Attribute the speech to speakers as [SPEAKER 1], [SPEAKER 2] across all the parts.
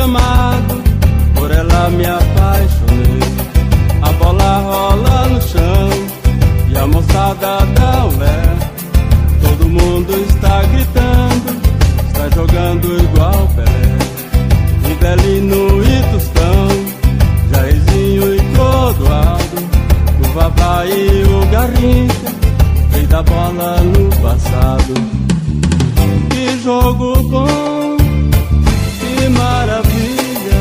[SPEAKER 1] gramado, por ela me apaixonei. A bola rola no chão e a moçada dá o lé. Todo mundo está gritando, está jogando igual Pelé. Rivelino e Tostão, Jairzinho e Clodoaldo, o Vavá e o Garrincha, rei da bola no passado. Que jogo bom, que maravilha,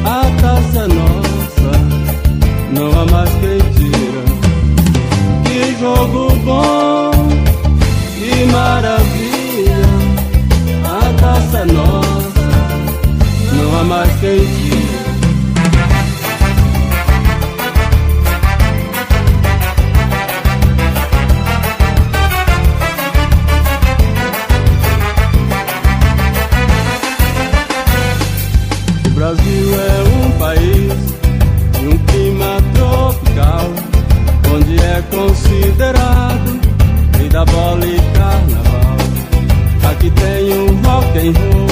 [SPEAKER 1] a taça é nossa, não há mais quem tira. Que jogo bom, que maravilha, a taça é nossa, não há mais quem tira. O Brasil é um país de um clima tropical, onde é considerado rei da bola e carnaval. Aqui tem um rock and roll,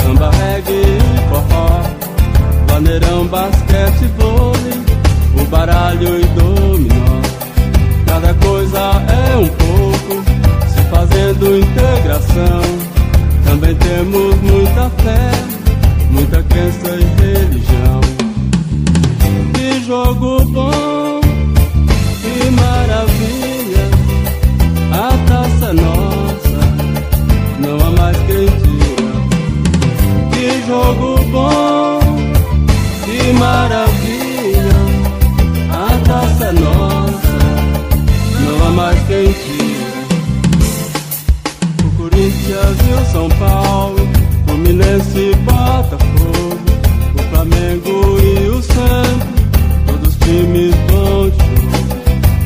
[SPEAKER 1] samba, reggae e forró, bandeirão, basquete, vôlei, o baralho e dominó. Cada coisa é um pouco, se fazendo integração. Também temos muita fé, muita crença e religião. Que jogo bom, que maravilha, a taça é nossa, não há mais quem tira. Que jogo bom, que maravilha, a taça é nossa, não há mais quem tira. O Corinthians e o São Paulo, Fluminense e Botafogo, o Flamengo e o Santos, todos os times bons de jogo.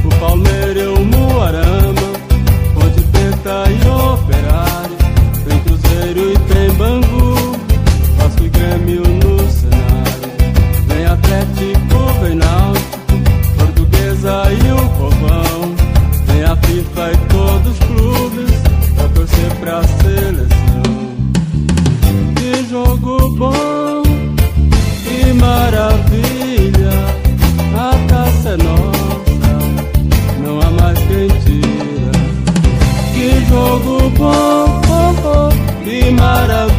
[SPEAKER 1] O Palmeiras e o Muarama, Ponte Preta e Operário, tem Cruzeiro e tem Bangu, Vasco e Grêmio no cenário. Vem Atlético, vem Náutico, Portuguesa e o Povão, vem a FIFA e todos os clubes pra torcer pra seleção. Que jogo bom, que maravilha, a taça é nossa, não há mais quem tira. Que jogo bom, oh, oh, que maravilha.